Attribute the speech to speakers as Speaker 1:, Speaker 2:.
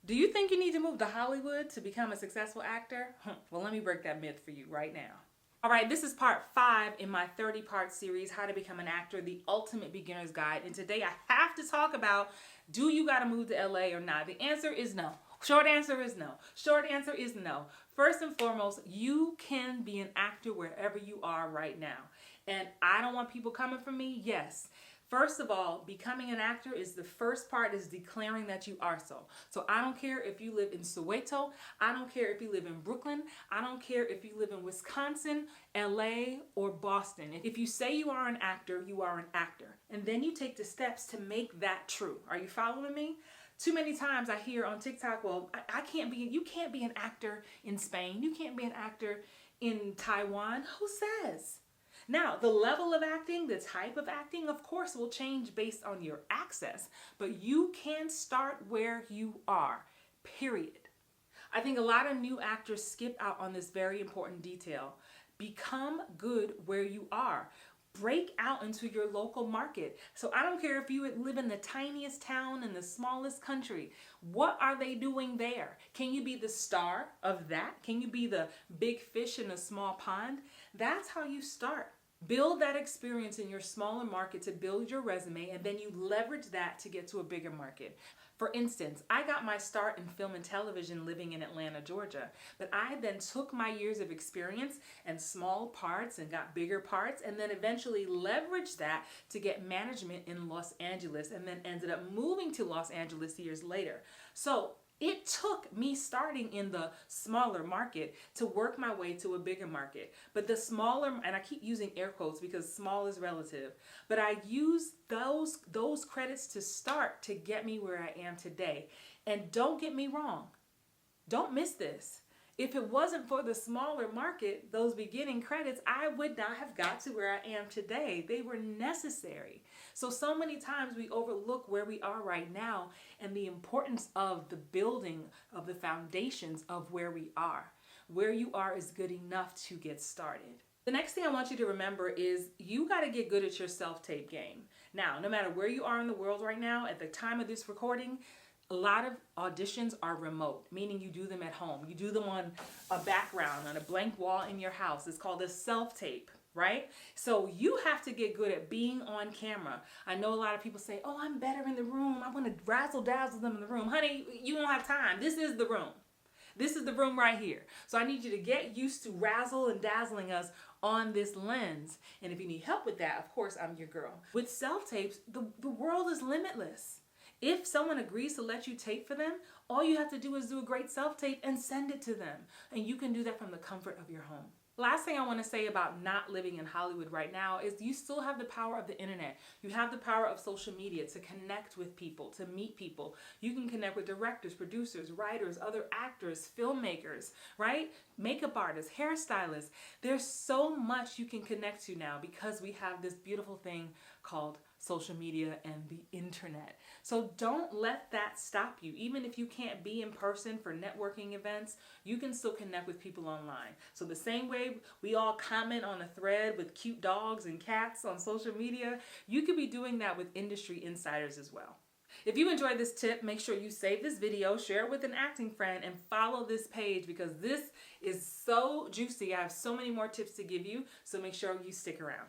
Speaker 1: Do you think you need to move to Hollywood to become a successful actor? Well, let me break that myth for you right now. All right, this is part 5 in my 30-part series, How to Become an Actor, the Ultimate Beginner's Guide. And today I have to talk about, do you got to move to LA or not? The answer is no. Short answer is no. Short answer is no. First and foremost, you can be an actor wherever you are right now. And I don't want people coming for me. Yes. First of all, becoming an actor is the first part is declaring that you are so. So I don't care if you live in Soweto. I don't care if you live in Brooklyn. I don't care if you live in Wisconsin, LA, or Boston. If you say you are an actor, you are an actor. And then you take the steps to make that true. Are you following me? Too many times I hear on TikTok, well, you can't be an actor in Spain. You can't be an actor in Taiwan. Who says? Now, the level of acting, the type of acting, of course, will change based on your access, but you can start where you are, period. I think a lot of new actors skip out on this very important detail. Become good where you are. Break out into your local market. So I don't care if you live in the tiniest town in the smallest country. What are they doing there? Can you be the star of that? Can you be the big fish in a small pond? That's how you start. Build that experience in your smaller market to build your resume, and then you leverage that to get to a bigger market. For instance, I got my start in film and television living in Atlanta, Georgia, but I then took my years of experience and small parts and got bigger parts, and then eventually leveraged that to get management in Los Angeles, and then ended up moving to Los Angeles years later. So it took me starting in the smaller market to work my way to a bigger market. But the smaller, and I keep using air quotes because small is relative, but I used those credits to start to get me where I am today. And don't get me wrong, don't miss this. If it wasn't for the smaller market, those beginning credits, I would not have got to where I am today. They were necessary. So many times we overlook where we are right now and the importance of the building of the foundations of where we are. Where you are is good enough to get started. The next thing I want you to remember is you got to get good at your self-tape game. Now, no matter where you are in the world right now, at the time of this recording, a lot of auditions are remote, meaning you do them at home. You do them on a background, on a blank wall in your house. It's called a self-tape, right? So you have to get good at being on camera. I know a lot of people say, oh, I'm better in the room. I want to razzle dazzle them in the room. Honey, you don't have time. This is the room. This is the room right here. So I need you to get used to razzle and dazzling us on this lens. And if you need help with that, of course, I'm your girl. With self-tapes, the world is limitless. If someone agrees to let you tape for them, all you have to do is do a great self-tape and send it to them. And you can do that from the comfort of your home. Last thing I want to say about not living in Hollywood right now is you still have the power of the internet. You have the power of social media to connect with people, to meet people. You can connect with directors, producers, writers, other actors, filmmakers, right? Makeup artists, hairstylists. There's so much you can connect to now because we have this beautiful thing called social media and the internet. So don't let that stop you. Even if you can't be in person for networking events, you can still connect with people online. So the same way we all comment on a thread with cute dogs and cats on social media, you could be doing that with industry insiders as well. If you enjoyed this tip, make sure you save this video, share it with an acting friend, and follow this page because this is so juicy. I have so many more tips to give you, so make sure you stick around.